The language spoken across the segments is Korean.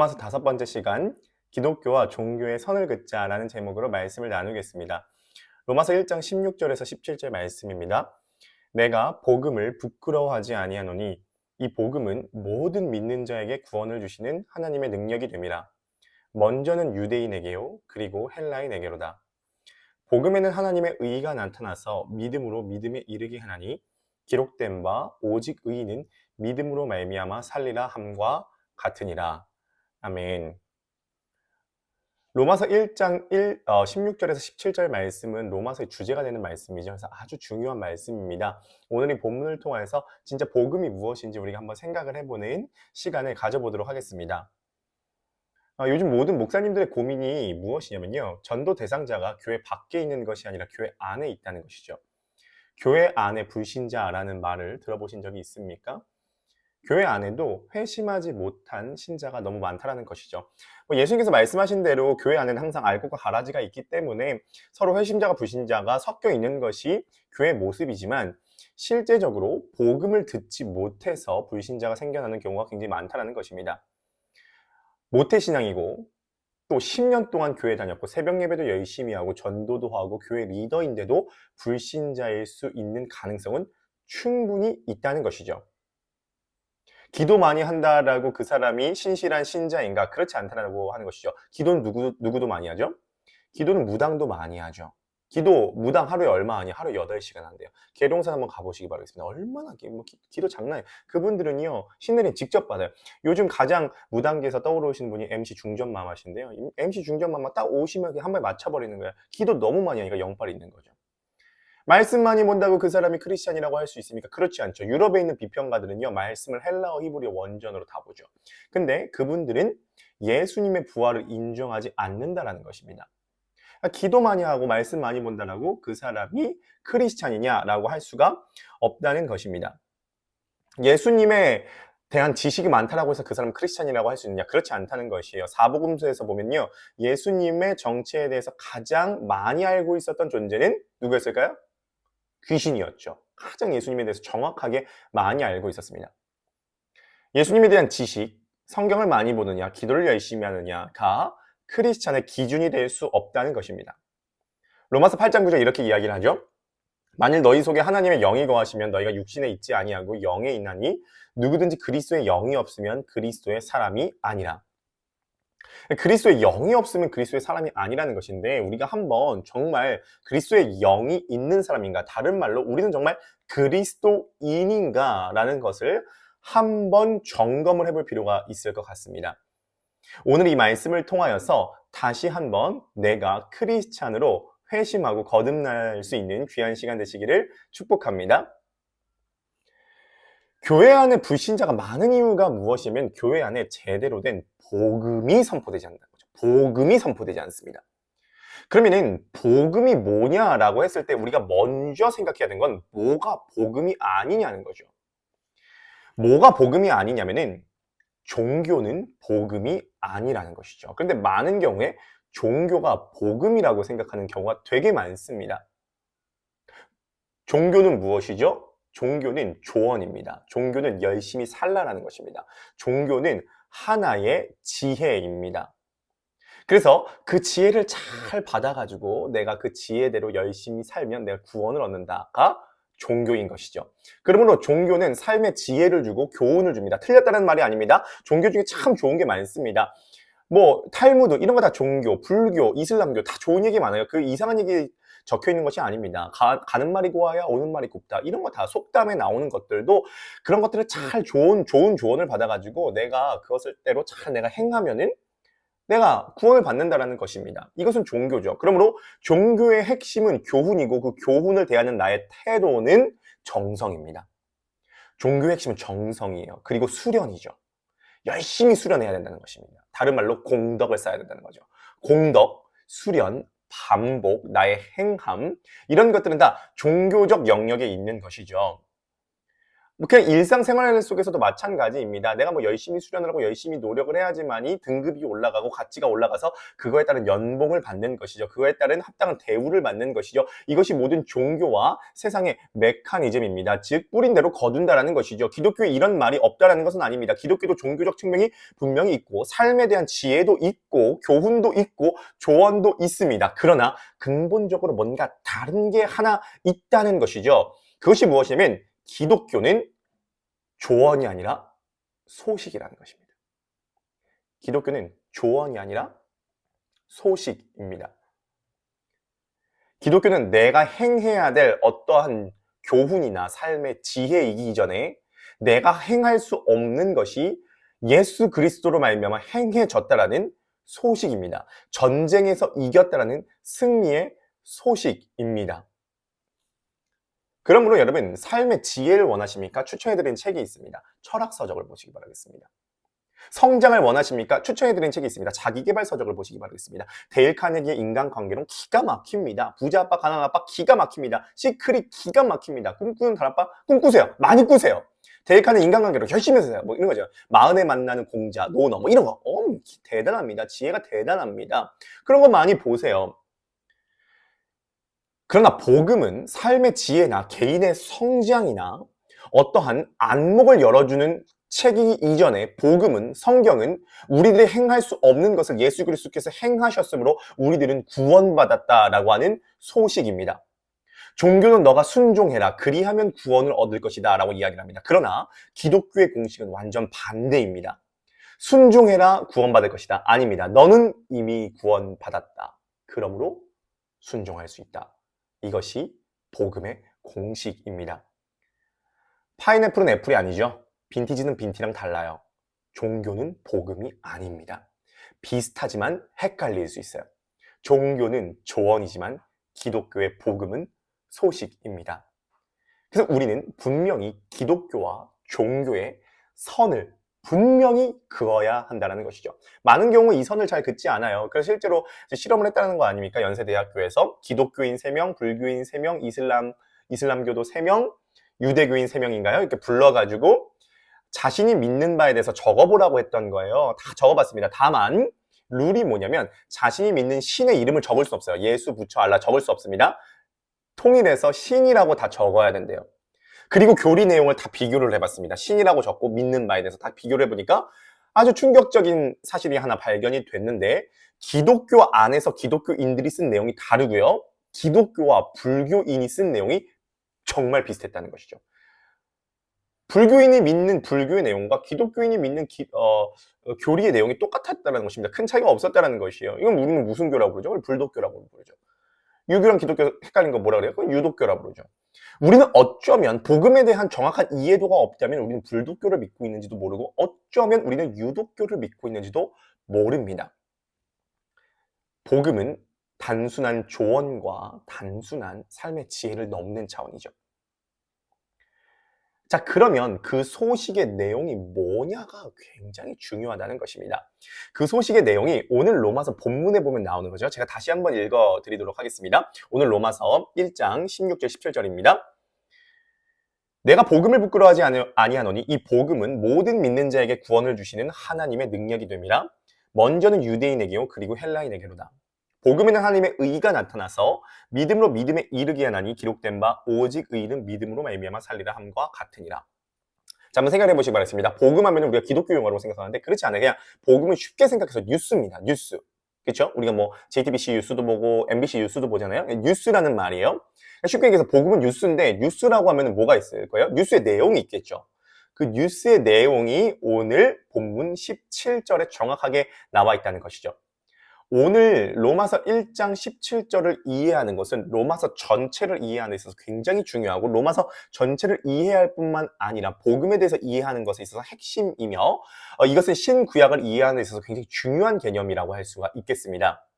로마서 5번째 시간, 기독교와 종교의 선을 긋자라는 제목으로 말씀을 나누겠습니다. 로마서 1장 16절에서 17절 말씀입니다. 내가 복음을 부끄러워하지 아니하노니 이 복음은 모든 믿는 자에게 구원을 주시는 하나님의 능력이 됨이라. 먼저는 유대인에게요, 그리고 헬라인에게로다. 복음에는 하나님의 의가 나타나서 믿음으로 믿음에 이르게 하나니 기록된 바 오직 의인은 믿음으로 말미암아 살리라 함과 같으니라. 아멘. 로마서 1장 16절에서 17절 말씀은 로마서의 주제가 되는 말씀이죠. 그래서 아주 중요한 말씀입니다. 오늘 이 본문을 통해서 진짜 복음이 무엇인지 우리가 한번 생각을 해보는 시간을 가져보도록 하겠습니다. 요즘 모든 목사님들의 고민이 무엇이냐면요. 전도 대상자가 교회 밖에 있는 것이 아니라 교회 안에 있다는 것이죠. 교회 안에 불신자라는 말을 들어보신 적이 있습니까? 교회 안에도 회심하지 못한 신자가 너무 많다는 것이죠. 예수님께서 말씀하신 대로 교회 안에는 항상 알곡과 가라지가 있기 때문에 서로 회심자가 불신자가 섞여 있는 것이 교회의 모습이지만 실제적으로 복음을 듣지 못해서 불신자가 생겨나는 경우가 굉장히 많다는 것입니다. 모태신앙이고 또 10년 동안 교회 다녔고 새벽 예배도 열심히 하고 전도도 하고 교회 리더인데도 불신자일 수 있는 가능성은 충분히 있다는 것이죠. 기도 많이 한다라고 그 사람이 신실한 신자인가? 그렇지 않다라고 하는 것이죠. 기도는 누구도 많이 하죠? 기도는 무당도 많이 하죠. 기도, 무당 하루에 얼마 하냐? 하루에 8시간 한대요. 계룡산 한번 가보시기 바라겠습니다. 얼마나 기도 장난이에요. 그분들은요, 신내림 직접 받아요. 요즘 가장 무당계에서 떠오르시는 분이 MC 중전마마신데요. MC 중전마마 딱 오시면 한 발 맞춰버리는 거예요. 기도 너무 많이 하니까 영빨이 있는 거죠. 말씀 많이 본다고 그 사람이 크리스찬이라고 할 수 있습니까? 그렇지 않죠. 유럽에 있는 비평가들은요, 말씀을 헬라어 히브리어 원전으로 다 보죠. 근데 그분들은 예수님의 부활을 인정하지 않는다라는 것입니다. 기도 많이 하고 말씀 많이 본다라고 그 사람이 크리스찬이냐라고 할 수가 없다는 것입니다. 예수님에 대한 지식이 많다라고 해서 그 사람은 크리스찬이라고 할 수 있느냐? 그렇지 않다는 것이에요. 사복음서에서 보면요, 예수님의 정체에 대해서 가장 많이 알고 있었던 존재는 누구였을까요? 귀신이었죠. 가장 예수님에 대해서 정확하게 많이 알고 있었습니다. 예수님에 대한 지식, 성경을 많이 보느냐, 기도를 열심히 하느냐가 크리스찬의 기준이 될 수 없다는 것입니다. 로마서 8장 9절 이렇게 이야기를 하죠. 만일 너희 속에 하나님의 영이 거하시면 너희가 육신에 있지 아니하고 영에 있나니 누구든지 그리스도의 영이 없으면 그리스도의 사람이 아니라. 그리스도의 영이 없으면 그리스도의 사람이 아니라는 것인데, 우리가 한번 정말 그리스도의 영이 있는 사람인가, 다른 말로 우리는 정말 그리스도인인가 라는 것을 한번 점검을 해볼 필요가 있을 것 같습니다. 오늘 이 말씀을 통하여서 다시 한번 내가 크리스찬으로 회심하고 거듭날 수 있는 귀한 시간 되시기를 축복합니다. 교회 안에 불신자가 많은 이유가 무엇이냐면 교회 안에 제대로 된 복음이 선포되지 않는다는 거죠. 복음이 선포되지 않습니다. 그러면은 복음이 뭐냐라고 했을 때 우리가 먼저 생각해야 되는 건 뭐가 복음이 아니냐는 거죠. 뭐가 복음이 아니냐면은 종교는 복음이 아니라는 것이죠. 그런데 많은 경우에 종교가 복음이라고 생각하는 경우가 되게 많습니다. 종교는 무엇이죠? 종교는 조언입니다. 종교는 열심히 살라라는 것입니다. 종교는 하나의 지혜입니다. 그래서 그 지혜를 잘 받아가지고 내가 그 지혜대로 열심히 살면 내가 구원을 얻는다가 종교인 것이죠. 그러므로 종교는 삶의 지혜를 주고 교훈을 줍니다. 틀렸다는 말이 아닙니다. 종교 중에 참 좋은 게 많습니다. 탈무드 이런 거 다 종교, 불교, 이슬람교 다 좋은 얘기 많아요. 그 이상한 얘기 적혀 있는 것이 아닙니다. 가는 말이 고와야 오는 말이 곱다. 이런 거 다 속담에 나오는 것들도 그런 것들을 잘 좋은 조언을 받아가지고 내가 그것을 대로 잘 내가 행하면은 내가 구원을 받는다라는 것입니다. 이것은 종교죠. 그러므로 종교의 핵심은 교훈이고 그 교훈을 대하는 나의 태도는 정성입니다. 종교의 핵심은 정성이에요. 그리고 수련이죠. 열심히 수련해야 된다는 것입니다. 다른 말로 공덕을 쌓아야 된다는 거죠. 공덕, 수련, 반복, 나의 행함 이런 것들은 다 종교적 영역에 있는 것이죠. 뭐 그냥 일상생활 속에서도 마찬가지입니다. 내가 뭐 열심히 수련을 하고 열심히 노력을 해야지만이 등급이 올라가고 가치가 올라가서 그거에 따른 연봉을 받는 것이죠. 그거에 따른 합당한 대우를 받는 것이죠. 이것이 모든 종교와 세상의 메커니즘입니다. 즉 뿌린 대로 거둔다라는 것이죠. 기독교에 이런 말이 없다라는 것은 아닙니다. 기독교도 종교적 측면이 분명히 있고 삶에 대한 지혜도 있고 교훈도 있고 조언도 있습니다. 그러나 근본적으로 뭔가 다른 게 하나 있다는 것이죠. 그것이 무엇이냐면 기독교는 조언이 아니라 소식이라는 것입니다. 기독교는 조언이 아니라 소식입니다. 기독교는 내가 행해야 될 어떠한 교훈이나 삶의 지혜이기 이전에 내가 행할 수 없는 것이 예수 그리스도로 말미암아 행해졌다라는 소식입니다. 전쟁에서 이겼다라는 승리의 소식입니다. 그러므로 여러분 삶의 지혜를 원하십니까? 추천해드린 책이 있습니다. 철학서적을 보시기 바라겠습니다. 성장을 원하십니까? 추천해드린 책이 있습니다. 자기계발서적을 보시기 바라겠습니다. 데일 카네기의 인간관계론 기가 막힙니다. 부자 아빠, 가난한 아빠 기가 막힙니다. 시크릿 기가 막힙니다. 꿈꾸는 다락방 꿈꾸세요. 많이 꾸세요. 데일 카네기 인간관계론 열심히 하세요. 뭐 이런 거죠. 마흔에 만나는 공자, 노너 뭐 이런 거 대단합니다. 지혜가 대단합니다. 그런 거 많이 보세요. 그러나 복음은 삶의 지혜나 개인의 성장이나 어떠한 안목을 열어주는 책이기 이전에 복음은 성경은 우리들이 행할 수 없는 것을 예수 그리스도께서 행하셨으므로 우리들은 구원받았다라고 하는 소식입니다. 종교는 너가 순종해라. 그리하면 구원을 얻을 것이다 라고 이야기를 합니다. 그러나 기독교의 공식은 완전 반대입니다. 순종해라 구원받을 것이다. 아닙니다. 너는 이미 구원받았다. 그러므로 순종할 수 있다. 이것이 복음의 공식입니다. 파인애플은 애플이 아니죠. 빈티지는 빈티랑 달라요. 종교는 복음이 아닙니다. 비슷하지만 헷갈릴 수 있어요. 종교는 조언이지만 기독교의 복음은 소식입니다. 그래서 우리는 분명히 기독교와 종교의 선을 분명히 그어야 한다는 것이죠. 많은 경우 이 선을 잘 긋지 않아요. 그래서 실제로 실험을 했다는 거 아닙니까? 연세대학교에서 기독교인 3명, 불교인 3명, 이슬람교도 3명, 유대교인 3명인가요? 이렇게 불러가지고 자신이 믿는 바에 대해서 적어보라고 했던 거예요. 다 적어봤습니다. 다만 룰이 뭐냐면 자신이 믿는 신의 이름을 적을 수 없어요. 예수, 부처, 알라 적을 수 없습니다. 통일해서 신이라고 다 적어야 된대요. 그리고 교리 내용을 다 비교를 해봤습니다. 신이라고 적고 믿는 바에 대해서 다 비교를 해보니까 아주 충격적인 사실이 하나 발견이 됐는데 기독교 안에서 기독교인들이 쓴 내용이 다르고요. 기독교와 불교인이 쓴 내용이 정말 비슷했다는 것이죠. 불교인이 믿는 불교의 내용과 기독교인이 믿는 교리의 내용이 똑같았다는 것입니다. 큰 차이가 없었다는 것이에요. 이건 우리는 무슨 교라고 그러죠? 불독교라고 부르죠. 유교랑 기독교 헷갈린 거 뭐라 그래요? 그건 유독교라고 그러죠. 우리는 어쩌면 복음에 대한 정확한 이해도가 없다면 우리는 불독교를 믿고 있는지도 모르고 어쩌면 우리는 유독교를 믿고 있는지도 모릅니다. 복음은 단순한 조언과 단순한 삶의 지혜를 넘는 차원이죠. 자, 그러면 그 소식의 내용이 뭐냐가 굉장히 중요하다는 것입니다. 그 소식의 내용이 오늘 로마서 본문에 보면 나오는 거죠. 제가 다시 한번 읽어드리도록 하겠습니다. 오늘 로마서 1장 16절 17절입니다. 내가 복음을 부끄러워하지 아니하노니 이 복음은 모든 믿는 자에게 구원을 주시는 하나님의 능력이 됨이라. 먼저는 유대인에게요 그리고 헬라인에게로다. 복음에는 하나님의 의가 나타나서 믿음으로 믿음에 이르게 하나니 기록된 바 오직 의인은 믿음으로 말미암아 살리라 함과 같으니라. 자, 한번 생각해 보시기 바랍니다. 복음하면 우리가 기독교 용어로 생각하는데 그렇지 않아요. 그냥 복음을 쉽게 생각해서 뉴스입니다. 뉴스. 그렇죠? 우리가 뭐 JTBC 뉴스도 보고 MBC 뉴스도 보잖아요. 뉴스라는 말이에요. 쉽게 얘기해서 복음은 뉴스인데 뉴스라고 하면 뭐가 있을 거예요? 뉴스의 내용이 있겠죠. 그 뉴스의 내용이 오늘 본문 17절에 정확하게 나와 있다는 것이죠. 오늘 로마서 1장 17절을 이해하는 것은 로마서 전체를 이해하는 데 있어서 굉장히 중요하고 로마서 전체를 이해할 뿐만 아니라 복음에 대해서 이해하는 것에 있어서 핵심이며 이것은 신구약을 이해하는 데 있어서 굉장히 중요한 개념이라고 할 수가 있겠습니다.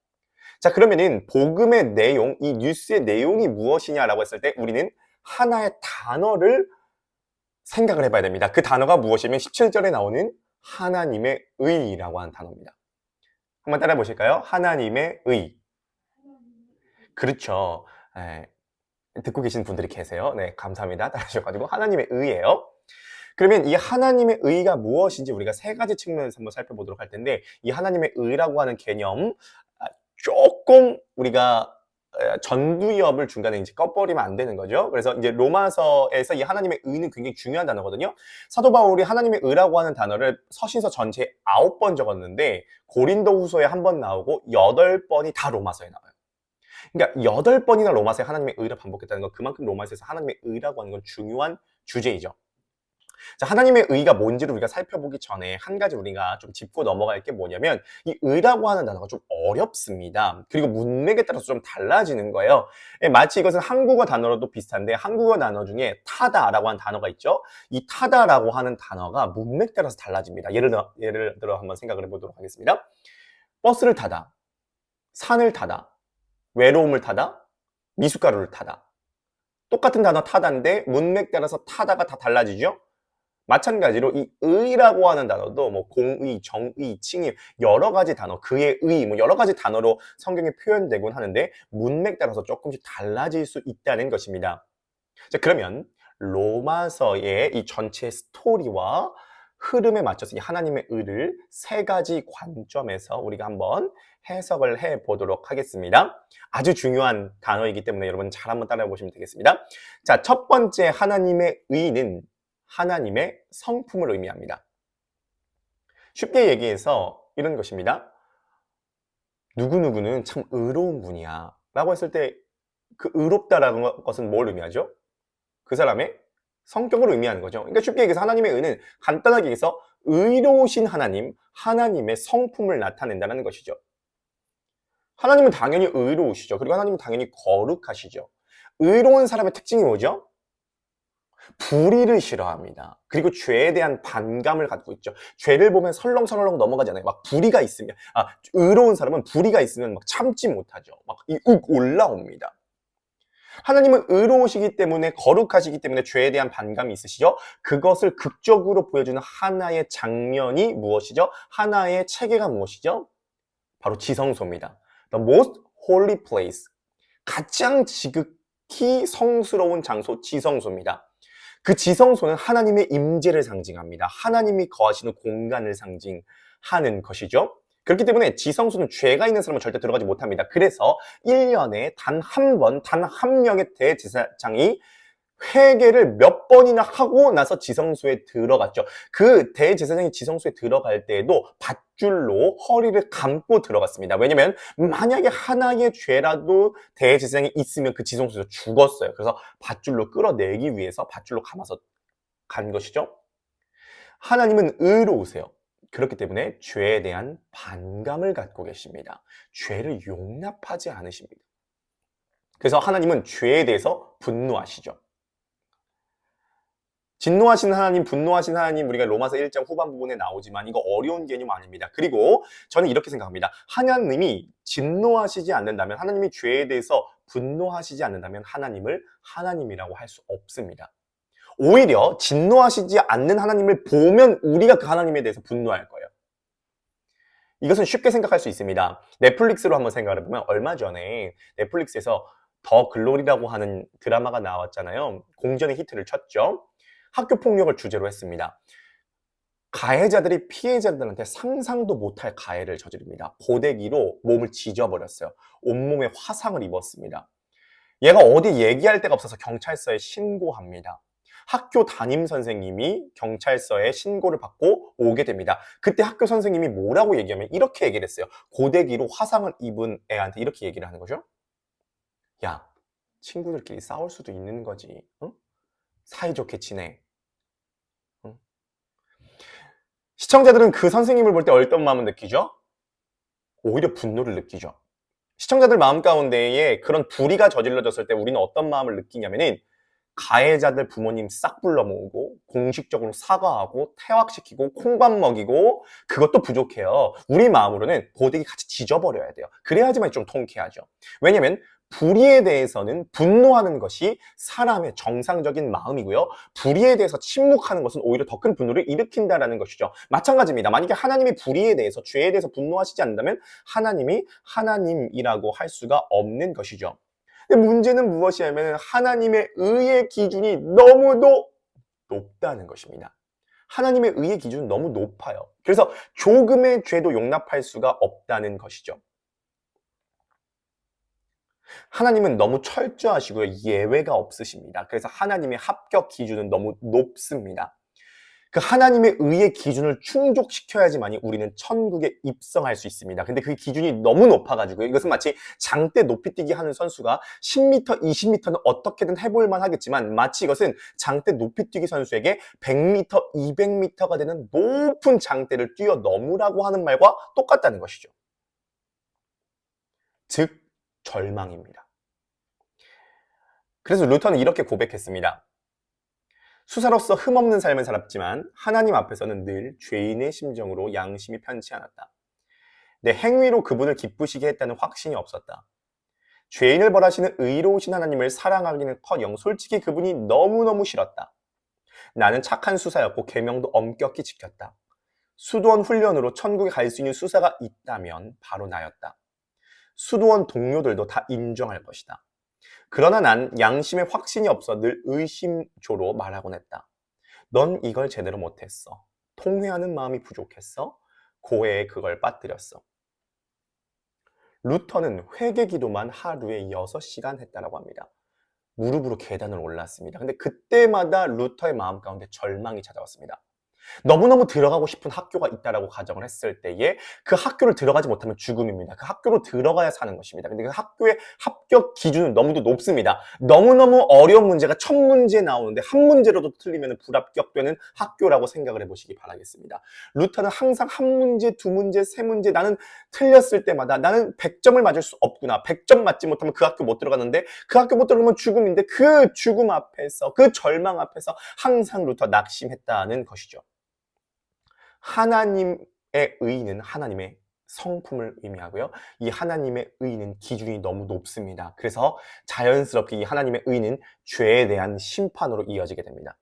자, 그러면은 복음의 내용, 이 뉴스의 내용이 무엇이냐라고 했을 때 우리는 하나의 단어를 생각을 해봐야 됩니다. 그 단어가 무엇이면 17절에 나오는 하나님의 의라고 하는 단어입니다. 한번 따라해 보실까요? 하나님의 의. 그렇죠. 네, 듣고 계신 분들이 계세요. 네, 감사합니다. 따라하셔가지고 하나님의 의예요. 그러면 이 하나님의 의가 무엇인지 우리가 세 가지 측면에서 한번 살펴보도록 할 텐데, 이 하나님의 의라고 하는 개념 조금 우리가 전두엽을 중간에 이제 꺼버리면 안 되는 거죠. 그래서 이제 로마서에서 이 하나님의 의는 굉장히 중요한 단어거든요. 사도 바울이 하나님의 의라고 하는 단어를 서신서 전체에 9번 적었는데 고린도후서에 1번 나오고 8번이 다 로마서에 나와요. 그러니까 8번이나 로마서에 하나님의 의를 반복했다는 건 그만큼 로마서에서 하나님의 의라고 하는 건 중요한 주제이죠. 자, 하나님의 의가 뭔지를 우리가 살펴보기 전에 한 가지 우리가 좀 짚고 넘어갈 게 뭐냐면, 이 의라고 하는 단어가 좀 어렵습니다. 그리고 문맥에 따라서 좀 달라지는 거예요. 마치 이것은 한국어 단어로도 비슷한데, 한국어 단어 중에 타다라고 하는 단어가 있죠. 이 타다라고 하는 단어가 문맥 따라서 달라집니다. 예를 들어 한번 생각을 해보도록 하겠습니다. 버스를 타다, 산을 타다, 외로움을 타다, 미숫가루를 타다. 똑같은 단어 타다인데 문맥 따라서 타다가 다 달라지죠. 마찬가지로 이 의라고 하는 단어도 뭐 공의, 정의, 칭의 여러 가지 단어, 그의 의 뭐 여러 가지 단어로 성경에 표현되곤 하는데 문맥 따라서 조금씩 달라질 수 있다는 것입니다. 자, 그러면 로마서의 이 전체 스토리와 흐름에 맞춰서 이 하나님의 의를 세 가지 관점에서 우리가 한번 해석을 해 보도록 하겠습니다. 아주 중요한 단어이기 때문에 여러분 잘 한번 따라해 보시면 되겠습니다. 자, 첫 번째 하나님의 의는 하나님의 성품을 의미합니다. 쉽게 얘기해서 이런 것입니다. 누구누구는 참 의로운 분이야 라고 했을 때 그 의롭다라는 것은 뭘 의미하죠? 그 사람의 성격을 의미하는 거죠. 그러니까 쉽게 얘기해서 하나님의 의는 간단하게 얘기해서 의로우신 하나님, 하나님의 성품을 나타낸다는 것이죠. 하나님은 당연히 의로우시죠. 그리고 하나님은 당연히 거룩하시죠. 의로운 사람의 특징이 뭐죠? 불의를 싫어합니다. 그리고 죄에 대한 반감을 갖고 있죠. 죄를 보면 설렁설렁 넘어가잖아요. 막 불의가 있으면, 의로운 사람은 불의가 있으면 막 참지 못하죠. 막 욱 올라옵니다. 하나님은 의로우시기 때문에, 거룩하시기 때문에 죄에 대한 반감이 있으시죠. 그것을 극적으로 보여주는 하나의 장면이 무엇이죠? 하나의 체계가 무엇이죠? 바로 지성소입니다. The most holy place. 가장 지극히 성스러운 장소, 지성소입니다. 그 지성소는 하나님의 임재를 상징합니다. 하나님이 거하시는 공간을 상징하는 것이죠. 그렇기 때문에 지성소는 죄가 있는 사람은 절대 들어가지 못합니다. 그래서 1년에 단 한 번, 단 한 명의 대제사장이 회개를 몇 번이나 하고 나서 지성소에 들어갔죠. 그 대제사장이 지성소에 들어갈 때에도 밧줄로 허리를 감고 들어갔습니다. 왜냐면 만약에 하나의 죄라도 대제사장이 있으면 그 지성소에서 죽었어요. 그래서 밧줄로 끌어내기 위해서 밧줄로 감아서 간 것이죠. 하나님은 의로우세요. 그렇기 때문에 죄에 대한 반감을 갖고 계십니다. 죄를 용납하지 않으십니다. 그래서 하나님은 죄에 대해서 분노하시죠. 진노하신 하나님, 분노하신 하나님, 우리가 로마서 1장 후반 부분에 나오지만 이거 어려운 개념 아닙니다. 그리고 저는 이렇게 생각합니다. 하나님이 진노하시지 않는다면, 하나님이 죄에 대해서 분노하시지 않는다면 하나님을 하나님이라고 할 수 없습니다. 오히려 진노하시지 않는 하나님을 보면 우리가 그 하나님에 대해서 분노할 거예요. 이것은 쉽게 생각할 수 있습니다. 넷플릭스로 한번 생각을 해보면 얼마 전에 넷플릭스에서 더 글로리라고 하는 드라마가 나왔잖아요. 공전의 히트를 쳤죠. 학교 폭력을 주제로 했습니다. 가해자들이 피해자들한테 상상도 못할 가해를 저지릅니다. 고데기로 몸을 지져버렸어요. 온몸에 화상을 입었습니다. 얘가 어디 얘기할 데가 없어서 경찰서에 신고합니다. 학교 담임 선생님이 경찰서에 신고를 받고 오게 됩니다. 그때 학교 선생님이 뭐라고 얘기하면 이렇게 얘기를 했어요. 고데기로 화상을 입은 애한테 이렇게 얘기를 하는 거죠. 야, 친구들끼리 싸울 수도 있는 거지. 응? 사이좋게 지내. 응? 시청자들은 그 선생님을 볼 때 어떤 마음을 느끼죠? 오히려 분노를 느끼죠. 시청자들 마음 가운데에 그런 불의가 저질러졌을 때 우리는 어떤 마음을 느끼냐면은 가해자들 부모님 싹 불러 모으고 공식적으로 사과하고 퇴학시키고 콩밥 먹이고 그것도 부족해요. 우리 마음으로는 고데기 같이 지져버려야 돼요. 그래야지만 좀 통쾌하죠. 왜냐면 불의에 대해서는 분노하는 것이 사람의 정상적인 마음이고요. 불의에 대해서 침묵하는 것은 오히려 더 큰 분노를 일으킨다는 것이죠. 마찬가지입니다. 만약에 하나님이 불의에 대해서, 죄에 대해서 분노하시지 않는다면 하나님이 하나님이라고 할 수가 없는 것이죠. 근데 문제는 무엇이냐면 하나님의 의의 기준이 너무도 높다는 것입니다. 하나님의 의의 기준은 너무 높아요. 그래서 조금의 죄도 용납할 수가 없다는 것이죠. 하나님은 너무 철저하시고요. 예외가 없으십니다. 그래서 하나님의 합격 기준은 너무 높습니다. 그 하나님의 의의 기준을 충족시켜야지만이 우리는 천국에 입성할 수 있습니다. 근데 그 기준이 너무 높아가지고요. 이것은 마치 장대 높이뛰기 하는 선수가 10m, 20m는 어떻게든 해볼만 하겠지만 마치 이것은 장대 높이뛰기 선수에게 100m, 200m가 되는 높은 장대를 뛰어넘으라고 하는 말과 똑같다는 것이죠. 즉, 절망입니다. 그래서 루터는 이렇게 고백했습니다. 수사로서 흠없는 삶을 살았지만 하나님 앞에서는 늘 죄인의 심정으로 양심이 편치 않았다. 내 행위로 그분을 기쁘시게 했다는 확신이 없었다. 죄인을 벌하시는 의로우신 하나님을 사랑하기는커녕 솔직히 그분이 너무너무 싫었다. 나는 착한 수사였고 계명도 엄격히 지켰다. 수도원 훈련으로 천국에 갈 수 있는 수사가 있다면 바로 나였다. 수도원 동료들도 다 인정할 것이다. 그러나 난 양심에 확신이 없어 늘 의심조로 말하곤 했다. 넌 이걸 제대로 못했어. 통회하는 마음이 부족했어. 고해에 그걸 빠뜨렸어. 루터는 회개 기도만 하루에 6시간 했다라고 합니다. 무릎으로 계단을 올랐습니다. 근데 그때마다 루터의 마음 가운데 절망이 찾아왔습니다. 너무너무 들어가고 싶은 학교가 있다라고 가정을 했을 때에 그 학교를 들어가지 못하면 죽음입니다. 그 학교로 들어가야 사는 것입니다. 근데 그 학교의 합격 기준은 너무도 높습니다. 너무너무 어려운 문제가 1000문제 나오는데 한 문제로도 틀리면 불합격되는 학교라고 생각을 해보시기 바라겠습니다. 루터는 항상 한 문제, 두 문제, 세 문제 나는 틀렸을 때마다 나는 100점을 맞을 수 없구나. 100점 맞지 못하면 그 학교 못 들어가는데 그 학교 못 들어가면 죽음인데 그 죽음 앞에서 그 절망 앞에서 항상 루터 낙심했다는 것이죠. 하나님의 의는 하나님의 성품을 의미하고요. 이 하나님의 의는 기준이 너무 높습니다. 그래서 자연스럽게 이 하나님의 의는 죄에 대한 심판으로 이어지게 됩니다.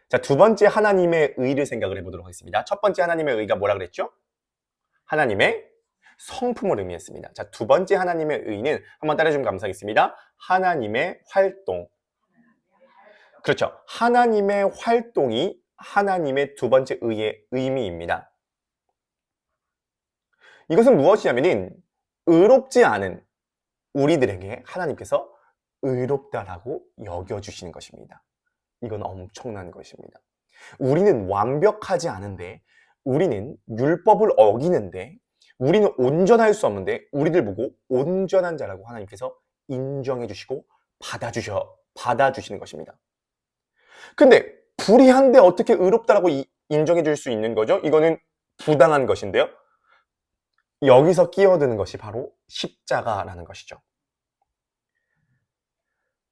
자, 두 번째 하나님의 의를 생각을 해보도록 하겠습니다. 첫 번째 하나님의 의가 뭐라 그랬죠? 하나님의 성품을 의미했습니다. 자, 두 번째 하나님의 의는 한번 따라해주면 감사하겠습니다. 하나님의 활동. 그렇죠. 하나님의 활동이 하나님의 두 번째 의의 의미입니다. 이것은 무엇이냐면 의롭지 않은 우리들에게 하나님께서 의롭다라고 여겨주시는 것입니다. 이건 엄청난 것입니다. 우리는 완벽하지 않은데, 우리는 율법을 어기는데, 우리는 온전할 수 없는데 우리들 보고 온전한 자라고 하나님께서 인정해 주시고 받아주시는 것입니다. 근데 불의한데 어떻게 의롭다라고 인정해 줄 수 있는 거죠? 이거는 부당한 것인데요. 여기서 끼어드는 것이 바로 십자가라는 것이죠.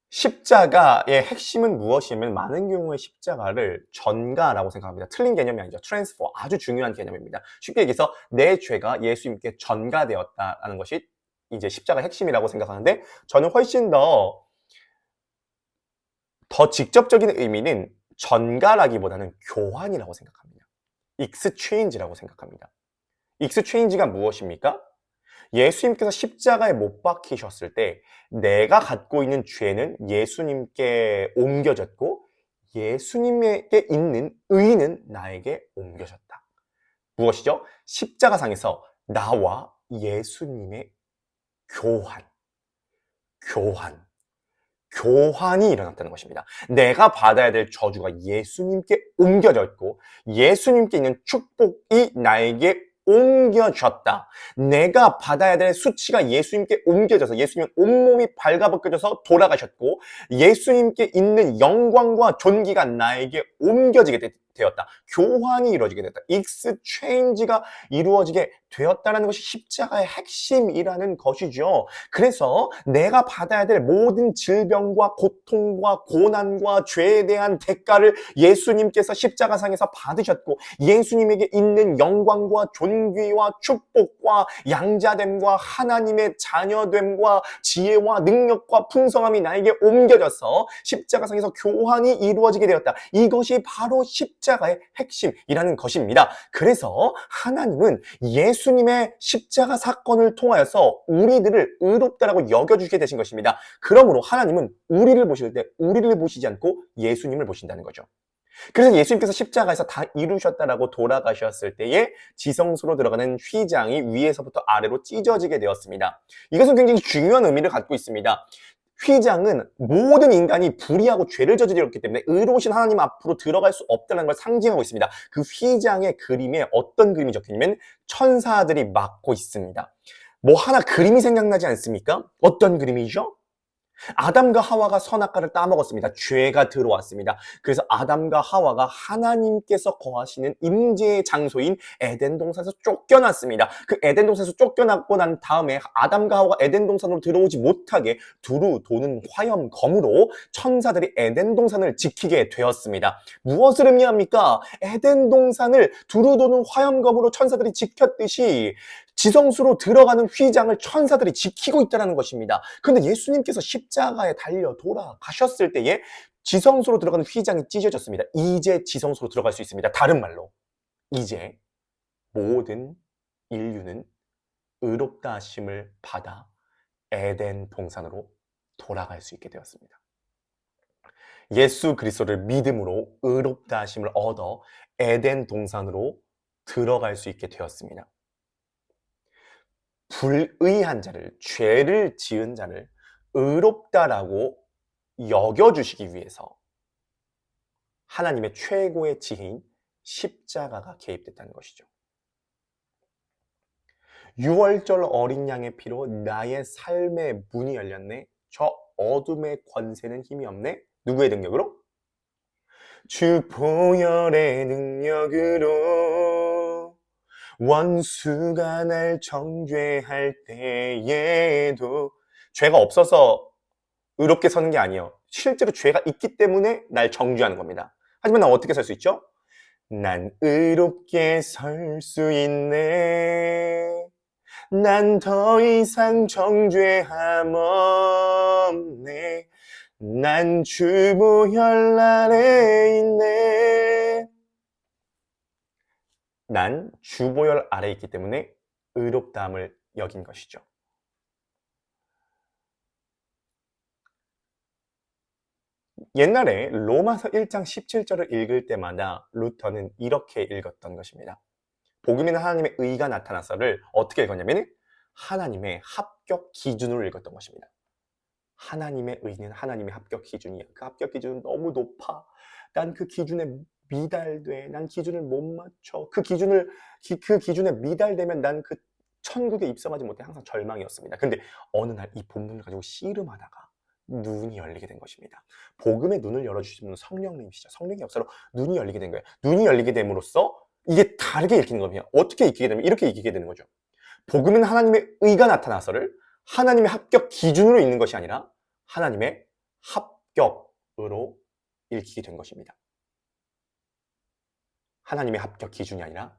십자가의 핵심은 무엇이냐면 많은 경우에 십자가를 전가라고 생각합니다. 틀린 개념이 아니죠. 트랜스퍼, 아주 중요한 개념입니다. 쉽게 얘기해서 내 죄가 예수님께 전가되었다라는 것이 이제 십자가의 핵심이라고 생각하는데, 저는 훨씬 더 직접적인 의미는 전가라기보다는 교환이라고 생각합니다. 익스체인지라고 생각합니다. 익스체인지가 무엇입니까? 예수님께서 십자가에 못 박히셨을 때 내가 갖고 있는 죄는 예수님께 옮겨졌고 예수님에게 있는 의는 나에게 옮겨졌다. 무엇이죠? 십자가상에서 나와 예수님의 교환이 일어났다는 것입니다. 내가 받아야 될 저주가 예수님께 옮겨졌고 예수님께 있는 축복이 나에게 옮겨졌다. 내가 받아야 될 수치가 예수님께 옮겨져서 예수님은 온몸이 발가벗겨져서 돌아가셨고 예수님께 있는 영광과 존귀가 나에게 옮겨지게 되었다. 교환이 이루어지게 됐다. 익스체인지가 이루어지게 되었다는 것이 십자가의 핵심이라는 것이죠. 그래서 내가 받아야 될 모든 질병과 고통과 고난과 죄에 대한 대가를 예수님께서 십자가상에서 받으셨고 예수님에게 있는 영광과 존귀와 축복과 양자됨과 하나님의 자녀됨과 지혜와 능력과 풍성함이 나에게 옮겨져서 십자가상에서 교환이 이루어지게 되었다. 이것이 바로 십자가의 핵심이라는 것입니다. 그래서 하나님은 예수님의 십자가 사건을 통하여서 우리들을 의롭다라고 여겨주게 되신 것입니다. 그러므로 하나님은 우리를 보실 때 우리를 보시지 않고 예수님을 보신다는 거죠. 그래서 예수님께서 십자가에서 다 이루셨다라고 돌아가셨을 때에 지성소로 들어가는 휘장이 위에서부터 아래로 찢어지게 되었습니다. 이것은 굉장히 중요한 의미를 갖고 있습니다. 휘장은 모든 인간이 불의하고 죄를 저질렀기 때문에 의로우신 하나님 앞으로 들어갈 수 없다는 걸 상징하고 있습니다. 그 휘장의 그림에 어떤 그림이 적혀있냐면 천사들이 맡고 있습니다. 뭐 하나 그림이 생각나지 않습니까? 어떤 그림이죠? 아담과 하와가 선악과를 따먹었습니다. 죄가 들어왔습니다. 그래서 아담과 하와가 하나님께서 거하시는 임재의 장소인 에덴 동산에서 쫓겨났습니다. 그 에덴 동산에서 쫓겨났고 난 다음에 아담과 하와가 에덴 동산으로 들어오지 못하게 두루 도는 화염검으로 천사들이 에덴 동산을 지키게 되었습니다. 무엇을 의미합니까? 에덴 동산을 두루 도는 화염검으로 천사들이 지켰듯이 지성소로 들어가는 휘장을 천사들이 지키고 있다는 것입니다. 그런데 예수님께서 십자가에 달려 돌아가셨을 때에 지성소로 들어가는 휘장이 찢어졌습니다. 이제 지성소로 들어갈 수 있습니다. 다른 말로 이제 모든 인류는 의롭다 하심을 받아 에덴 동산으로 돌아갈 수 있게 되었습니다. 예수 그리스도를 믿음으로 의롭다 하심을 얻어 에덴 동산으로 들어갈 수 있게 되었습니다. 불의한 자를, 죄를 지은 자를 의롭다라고 여겨주시기 위해서 하나님의 최고의 지혜인 십자가가 개입됐다는 것이죠. 6월절 어린 양의 피로 나의 삶의 문이 열렸네. 저 어둠의 권세는 힘이 없네. 누구의 능력으로? 주 보혈의 능력으로 원수가 날 정죄할 때에도 죄가 없어서 의롭게 서는 게 아니에요. 실제로 죄가 있기 때문에 날 정죄하는 겁니다. 하지만 난 어떻게 살 수 있죠? 난 의롭게 설 수 있네. 난 더 이상 정죄함 없네. 난 주보혈 아래 있네. 난 주보혈 아래 있기 때문에 의롭다함을 여긴 것이죠. 옛날에 로마서 1장 17절을 읽을 때마다 루터는 이렇게 읽었던 것입니다. 복음에는 하나님의 의가 나타나서를 어떻게 읽었냐면 하나님의 합격 기준으로 읽었던 것입니다. 하나님의 의는 하나님의 합격 기준이야. 그 합격 기준은 너무 높아. 난 그 기준에 미달돼. 난 기준을 못 맞춰. 그 기준에 미달되면 난 그 천국에 입성하지 못해. 항상 절망이었습니다. 근데 어느 날 이 본문을 가지고 씨름하다가 눈이 열리게 된 것입니다. 복음의 눈을 열어주신 분은 성령님이시죠. 성령의 역사로 눈이 열리게 된 거예요. 눈이 열리게 됨으로써 이게 다르게 읽히는 겁니다. 어떻게 읽히게 되면 이렇게 읽히게 되는 거죠. 복음은 하나님의 의가 나타나서를 하나님의 합격 기준으로 읽는 것이 아니라 하나님의 합격으로 읽히게 된 것입니다. 하나님의 합격 기준이 아니라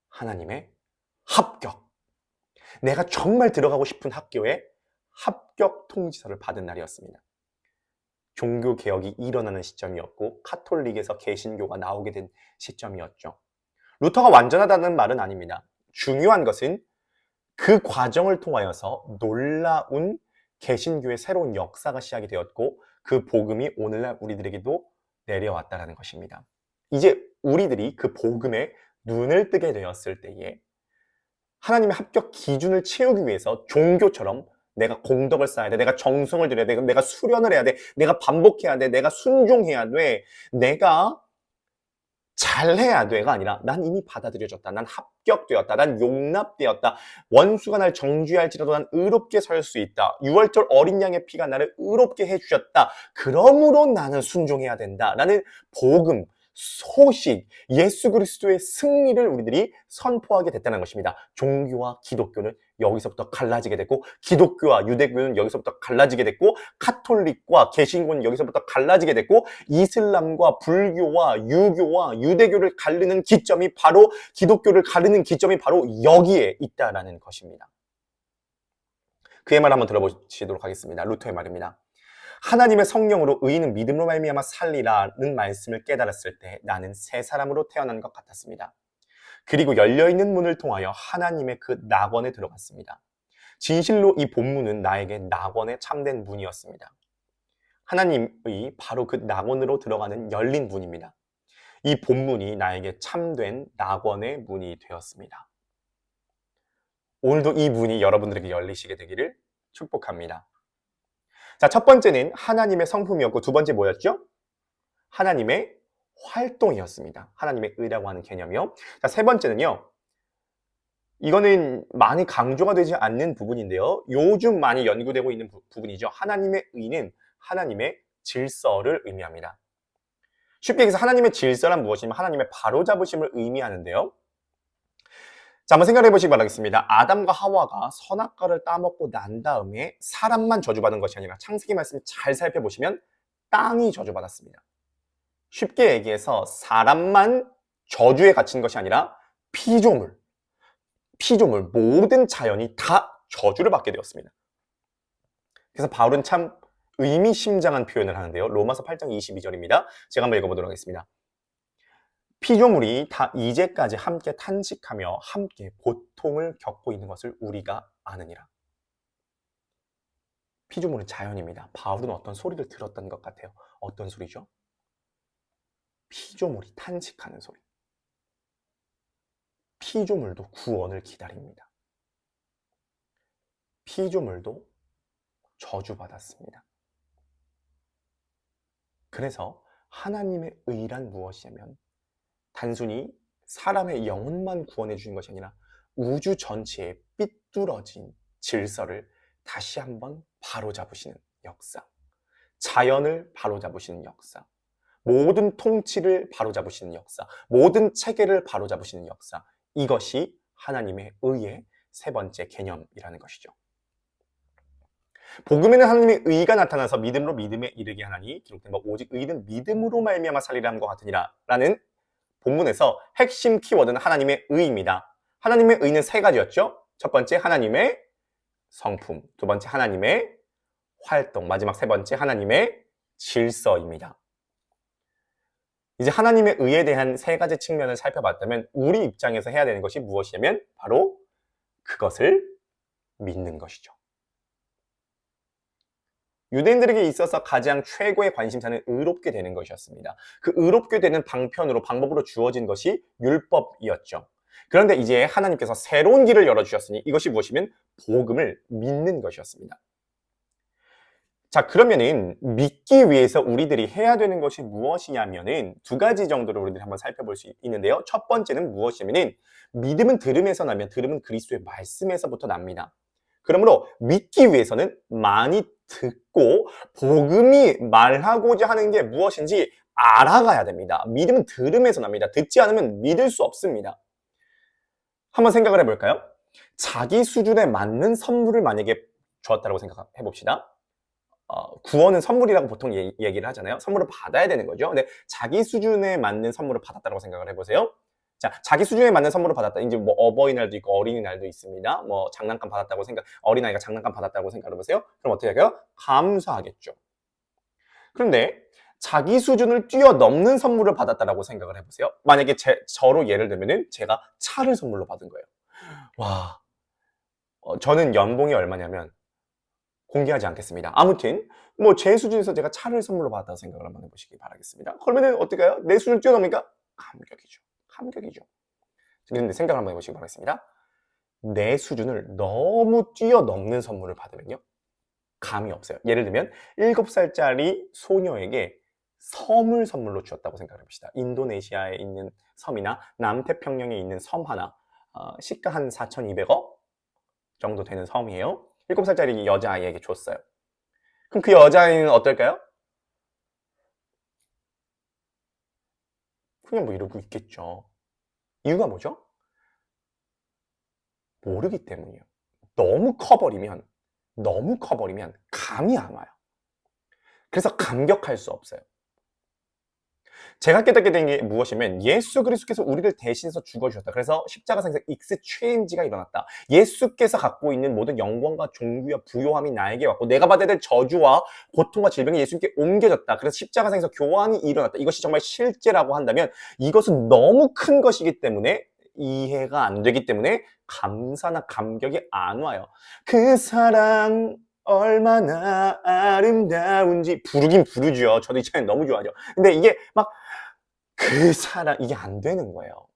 하나님의 합격. 내가 정말 들어가고 싶은 학교에 합격 통지서를 받은 날이었습니다. 종교 개혁이 일어나는 시점이었고 카톨릭에서 개신교가 나오게 된 시점이었죠. 루터가 완전하다는 말은 아닙니다. 중요한 것은 그 과정을 통하여서 놀라운 개신교의 새로운 역사가 시작이 되었고 그 복음이 오늘날 우리들에게도 내려왔다는 것입니다. 이제 우리들이 그 복음에 눈을 뜨게 되었을 때에 하나님의 합격 기준을 채우기 위해서 종교처럼 내가 공덕을 쌓아야 돼, 내가 정성을 들여야 돼, 내가 수련을 해야 돼, 내가 반복해야 돼, 내가 순종해야 돼, 내가 잘해야 돼가 아니라 난 이미 받아들여졌다. 난 합격되었다. 난 용납되었다. 원수가 날 정죄할지라도 난 의롭게 설 수 있다. 6월절 어린 양의 피가 나를 의롭게 해주셨다. 그러므로 나는 순종해야 된다. 라는 복음, 소식, 예수 그리스도의 승리를 우리들이 선포하게 됐다는 것입니다. 종교와 기독교는 여기서부터 갈라지게 됐고 기독교와 유대교는 여기서부터 갈라지게 됐고 카톨릭과 개신교는 여기서부터 갈라지게 됐고 이슬람과 불교와 유교와 유대교를 가르는 기점이 바로 기독교를 가르는 기점이 바로 여기에 있다라는 것입니다. 그의 말 한번 들어보시도록 하겠습니다. 루터의 말입니다. 하나님의 성령으로 의인은 믿음으로 말미암아 살리라는 말씀을 깨달았을 때 나는 새 사람으로 태어난 것 같았습니다. 그리고 열려있는 문을 통하여 하나님의 그 낙원에 들어갔습니다. 진실로 이 본문은 나에게 낙원의 참된 문이었습니다. 하나님의 바로 그 낙원으로 들어가는 열린 문입니다. 이 본문이 나에게 참된 낙원의 문이 되었습니다. 오늘도 이 문이 여러분들에게 열리시게 되기를 축복합니다. 자, 첫 번째는 하나님의 성품이었고 두 번째 뭐였죠? 하나님의 활동이었습니다. 하나님의 의라고 하는 개념이요. 자, 세 번째는요. 이거는 많이 강조가 되지 않는 부분인데요. 요즘 많이 연구되고 있는 부분이죠. 하나님의 의는 하나님의 질서를 의미합니다. 쉽게 얘기해서 하나님의 질서란 무엇이냐면 하나님의 바로잡으심을 의미하는데요. 자, 한번 생각해 보시기 바라겠습니다. 아담과 하와가 선악과를 따먹고 난 다음에 사람만 저주받은 것이 아니라 창세기 말씀 잘 살펴보시면 땅이 저주받았습니다. 쉽게 얘기해서 사람만 저주에 갇힌 것이 아니라 피조물, 모든 자연이 다 저주를 받게 되었습니다. 그래서 바울은 참 의미심장한 표현을 하는데요. 로마서 8장 22절입니다. 제가 한번 읽어보도록 하겠습니다. 피조물이 다 이제까지 함께 탄식하며 함께 고통을 겪고 있는 것을 우리가 아느니라. 피조물은 자연입니다. 바울은 어떤 소리를 들었던 것 같아요. 어떤 소리죠? 피조물이 탄식하는 소리. 피조물도 구원을 기다립니다. 피조물도 저주받았습니다. 그래서 하나님의 의란 무엇이냐면 단순히 사람의 영혼만 구원해 주는 것이 아니라 우주 전체의 삐뚤어진 질서를 다시 한번 바로잡으시는 역사, 자연을 바로잡으시는 역사, 모든 통치를 바로잡으시는 역사, 모든 체계를 바로잡으시는 역사, 이것이 하나님의 의의 세 번째 개념이라는 것이죠. 복음에는 하나님의 의가 나타나서 믿음으로 믿음에 이르게 하나니 기록된 바 오직 의는 믿음으로 말미암아 살리라 함과 같으니라 라는 본문에서 핵심 키워드는 하나님의 의입니다. 하나님의 의는 세 가지였죠. 첫 번째 하나님의 성품, 두 번째 하나님의 활동, 마지막 세 번째 하나님의 질서입니다. 이제 하나님의 의에 대한 세 가지 측면을 살펴봤다면 우리 입장에서 해야 되는 것이 무엇이냐면 바로 그것을 믿는 것이죠. 유대인들에게 있어서 가장 최고의 관심사는 의롭게 되는 것이었습니다. 그 의롭게 되는 방법으로 주어진 것이 율법이었죠. 그런데 이제 하나님께서 새로운 길을 열어주셨으니 이것이 무엇이면 복음을 믿는 것이었습니다. 자, 그러면은 믿기 위해서 우리들이 해야 되는 것이 무엇이냐면은 두 가지 정도로 우리들이 한번 살펴볼 수 있는데요. 첫 번째는 무엇이냐면은 믿음은 들음에서 나면 들음은 그리스도의 말씀에서부터 납니다. 그러므로 믿기 위해서는 많이 듣고 복음이 말하고자 하는 게 무엇인지 알아가야 됩니다. 믿음은 들음에서 납니다. 듣지 않으면 믿을 수 없습니다. 한번 생각을 해볼까요? 자기 수준에 맞는 선물을 만약에 주었다고 생각해 봅시다. 구원은 선물이라고 보통 얘기를 하잖아요. 선물을 받아야 되는 거죠. 근데 자기 수준에 맞는 선물을 받았다고 생각을 해보세요. 자, 자기 수준에 맞는 선물을 받았다. 이제 뭐 어버이날도 있고 어린이날도 있습니다. 뭐 장난감 받았다고 어린아이가 장난감 받았다고 생각을 해보세요. 그럼 어떻게 할까요? 감사하겠죠. 그런데 자기 수준을 뛰어넘는 선물을 받았다고 생각을 해보세요. 만약에 저로 예를 들면은 제가 차를 선물로 받은 거예요. 와, 저는 연봉이 얼마냐면 공개하지 않겠습니다. 아무튼 뭐 제 수준에서 제가 차를 선물로 받았다고 생각을 한번 해보시기 바라겠습니다. 그러면은 어떻게 해요? 내 수준을 뛰어넘으니까 감격이죠. 그런데 생각을 한번 해보시기 바라겠습니다. 내 수준을 너무 뛰어넘는 선물을 받으면요. 감이 없어요. 예를 들면 7살짜리 소녀에게 섬을 선물로 주었다고 생각해봅시다. 인도네시아에 있는 섬이나 남태평양에 있는 섬 하나, 시가 한 4,200억 정도 되는 섬이에요. 7살짜리 여자아이에게 줬어요. 그럼 그 여자아이는 어떨까요? 그냥 뭐 이러고 있겠죠. 이유가 뭐죠? 모르기 때문이에요. 너무 커버리면 감이 안 와요. 그래서 감격할 수 없어요. 제가 깨닫게 된 게 무엇이면 예수 그리스도께서 우리를 대신해서 죽어주셨다. 그래서 십자가상에서 익스체인지가 일어났다. 예수께서 갖고 있는 모든 영광과 존귀와 부요함이 나에게 왔고 내가 받아야 될 저주와 고통과 질병이 예수님께 옮겨졌다. 그래서 십자가상에서 교환이 일어났다. 이것이 정말 실제라고 한다면 이것은 너무 큰 것이기 때문에 이해가 안 되기 때문에 감사나 감격이 안 와요. 그 사랑 얼마나 아름다운지 부르긴 부르죠. 저도 이 찬양 너무 좋아하죠. 근데 이게 막 그 사람 이게 안 되는 거예요.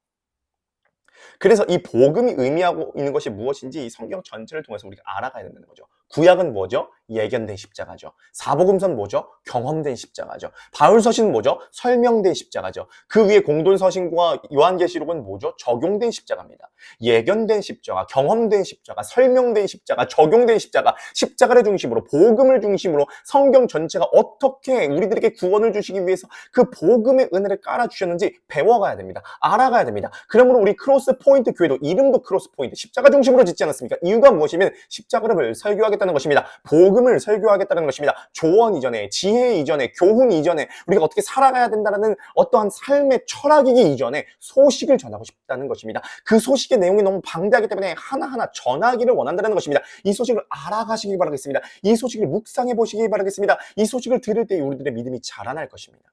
그래서 이 복음이 의미하고 있는 것이 무엇인지 이 성경 전체를 통해서 우리가 알아가야 된다는 거죠. 구약은 뭐죠? 예견된 십자가죠. 사복음서는 뭐죠? 경험된 십자가죠. 바울서신은 뭐죠? 설명된 십자가죠. 그 위에 공돈서신과 요한계시록은 뭐죠? 적용된 십자가입니다. 예견된 십자가, 경험된 십자가, 설명된 십자가, 적용된 십자가, 십자가를 중심으로 복음을 중심으로 성경 전체가 어떻게 우리들에게 구원을 주시기 위해서 그 복음의 은혜를 깔아주셨는지 배워가야 됩니다. 알아가야 됩니다. 그러므로 우리 크로스 포인트 교회도 이름도 크로스 포인트, 십자가 중심으로 짓지 않았습니까? 이유가 무엇이면 십자가를 설교하겠다는 것입니다. 복음을 설교하겠다는 것입니다. 조언 이전에, 지혜 이전에, 교훈 이전에 우리가 어떻게 살아가야 된다는 어떠한 삶의 철학이기 이전에 소식을 전하고 싶다는 것입니다. 그 소식의 내용이 너무 방대하기 때문에 하나하나 전하기를 원한다는 것입니다. 이 소식을 알아가시기 바라겠습니다. 이 소식을 묵상해 보시기 바라겠습니다. 이 소식을 들을 때 우리들의 믿음이 자라날 것입니다.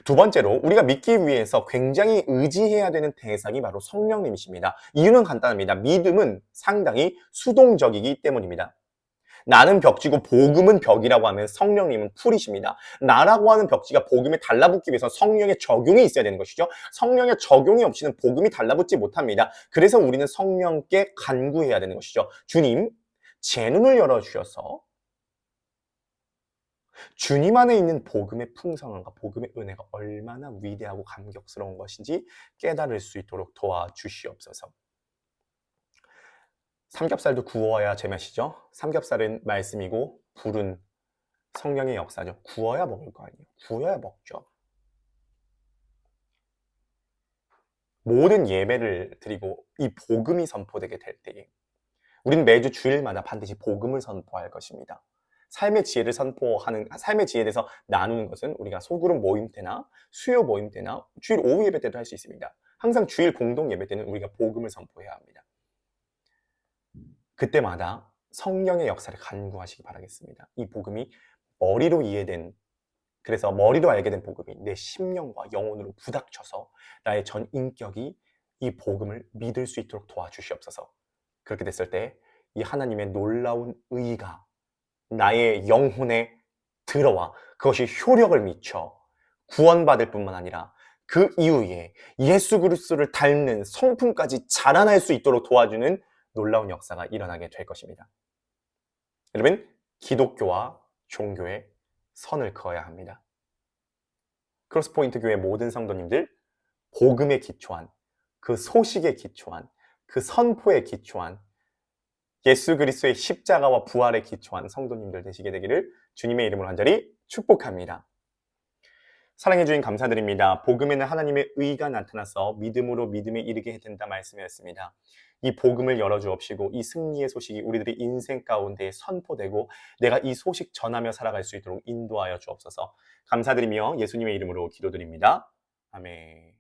두 번째로 우리가 믿기 위해서 굉장히 의지해야 되는 대상이 바로 성령님이십니다. 이유는 간단합니다. 믿음은 상당히 수동적이기 때문입니다. 나는 벽지고 복음은 벽이라고 하면 성령님은 풀이십니다. 나라고 하는 벽지가 복음에 달라붙기 위해서 성령의 적용이 있어야 되는 것이죠. 성령의 적용이 없이는 복음이 달라붙지 못합니다. 그래서 우리는 성령께 간구해야 되는 것이죠. 주님, 제 눈을 열어주셔서 주님 안에 있는 복음의 풍성함과 복음의 은혜가 얼마나 위대하고 감격스러운 것인지 깨달을 수 있도록 도와주시옵소서. 삼겹살도 구워야 제맛이죠. 삼겹살은 말씀이고 불은 성령의 역사죠. 구워야 먹을 거 아니에요. 구워야 먹죠. 모든 예배를 드리고 이 복음이 선포되게 될 때에 우리는 매주 주일마다 반드시 복음을 선포할 것입니다. 삶의 지혜를 선포하는, 삶의 지혜에 대해서 나누는 것은 우리가 소그룹 모임 때나 수요 모임 때나 주일 오후 예배 때도 할 수 있습니다. 항상 주일 공동 예배 때는 우리가 복음을 선포해야 합니다. 그때마다 성령의 역사를 간구하시기 바라겠습니다. 이 복음이 머리로 이해된, 그래서 머리로 알게 된 복음이 내 심령과 영혼으로 부닥쳐서 나의 전 인격이 이 복음을 믿을 수 있도록 도와주시옵소서. 그렇게 됐을 때 이 하나님의 놀라운 의가 나의 영혼에 들어와 그것이 효력을 미쳐 구원받을 뿐만 아니라 그 이후에 예수 그리스도를 닮는 성품까지 자라날 수 있도록 도와주는 놀라운 역사가 일어나게 될 것입니다. 여러분, 기독교와 종교의 선을 그어야 합니다. 크로스포인트 교회 모든 성도님들, 복음에 기초한, 그 소식에 기초한, 그 선포에 기초한 예수 그리스도의 십자가와 부활에 기초한 성도님들 되시게 되기를 주님의 이름으로 간절히 축복합니다. 사랑해 주님 감사드립니다. 복음에는 하나님의 의가 나타나서 믿음으로 믿음에 이르게 된다 말씀이었습니다. 이 복음을 열어주옵시고 이 승리의 소식이 우리들의 인생 가운데 선포되고 내가 이 소식 전하며 살아갈 수 있도록 인도하여 주옵소서. 감사드리며 예수님의 이름으로 기도드립니다. 아멘.